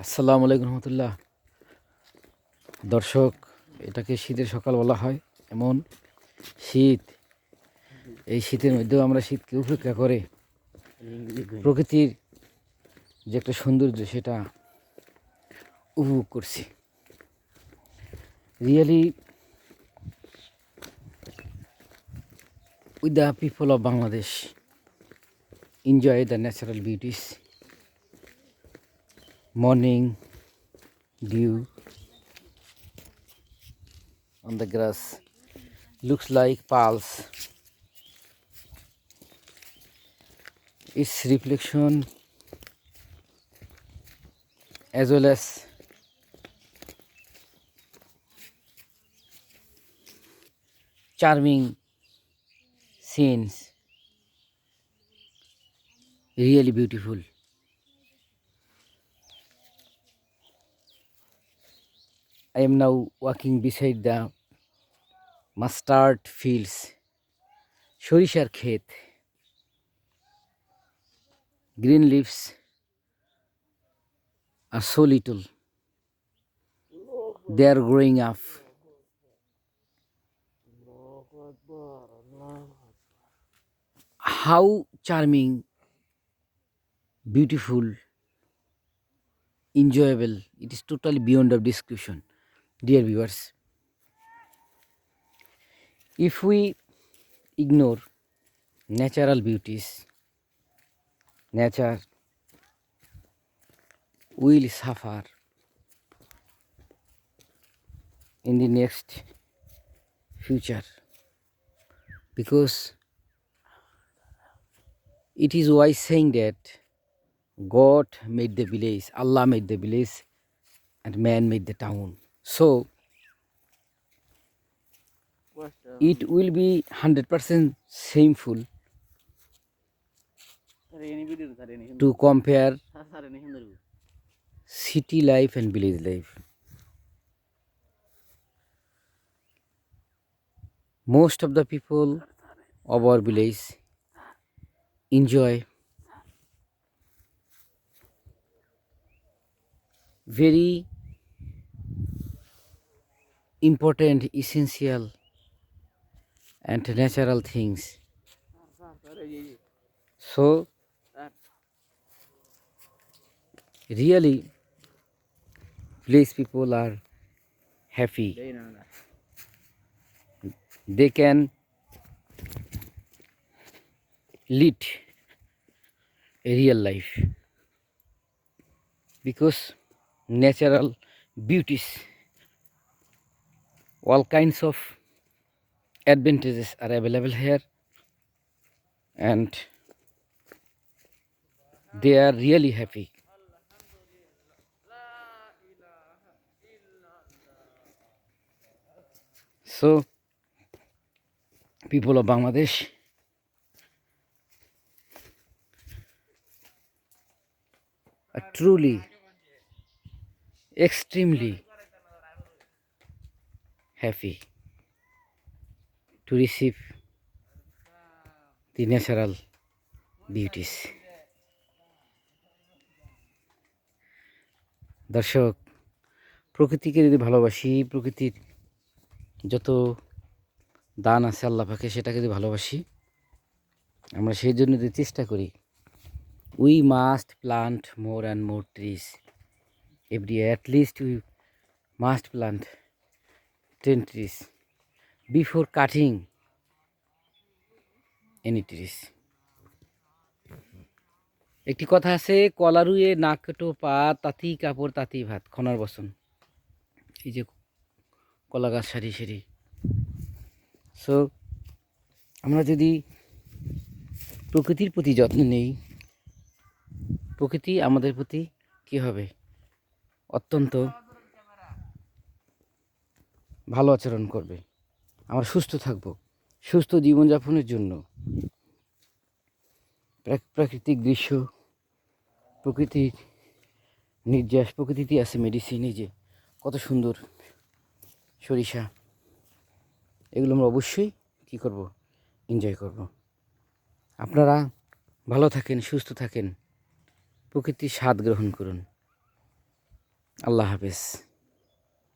আসসালামু আলাইকুম রহমতুল্লাহ। দর্শক, এটাকে শীতের সকাল বলা হয়। এমন শীত, এই শীতের মধ্যেও আমরা শীতকে উপেক্ষা করে প্রকৃতির যে একটা সৌন্দর্য সেটা উপভোগ করছি। Really with the people of Bangladesh enjoy the natural beauties. Morning dew on the grass looks like pearls. Its reflection as well as charming scenes, really beautiful. I am now walking beside the mustard fields, সরিষার ক্ষেত. Green leaves are so little. They are growing up. How charming, beautiful, enjoyable. It is totally beyond of description. Dear viewers, if we ignore natural beauties, nature will suffer in the next future, because it is wise saying that God made the village, Allah made the village, and man made the town. So it will be 100% shameful to compare city life and village life. Most of the people of our village enjoy very important, essential and natural things. So really village people are happy. They can lead a real life because natural beauties, all kinds of advantages are available here, and they are really happy. So people of Bangladesh, are truly extremely happy to receive the natural beauties. দর্শক, প্রকৃতিকে যদি ভালোবাসি, প্রকৃতির যত দান আছে আল্লাহ পাকে সেটাকে যদি ভালোবাসি, আমরা সেই জন্য যদি চেষ্টা করি, we must plant more and more trees every year. At least we must plant 10 trees before cutting any trees. একটি কথা আছে, কলা রুয়ে নাক কাটো পাত, তাঁতি কাপড় তাঁতি ভাত, খনার বচন। এই যে কলা গাছ সারি সারি। সো আমরা যদি প্রকৃতির প্রতি যত্ন নেই, প্রকৃতি আমাদের প্রতি কী হবে, অত্যন্ত ভালো আচরণ করবে। আমরা সুস্থ থাকব। সুস্থ জীবনযাপনের জন্য প্রাকৃতিক দৃশ্য, প্রকৃতির নির্যাস, প্রকৃতিতে আছে মেডিসিন। এই যে কত সুন্দর সরিষা, এগুলো আমরা অবশ্যই কী করব, এনজয় করব। আপনারা ভালো থাকেন, সুস্থ থাকেন, প্রকৃতির স্বাদ গ্রহণ করুন। আল্লাহ হাফেজ।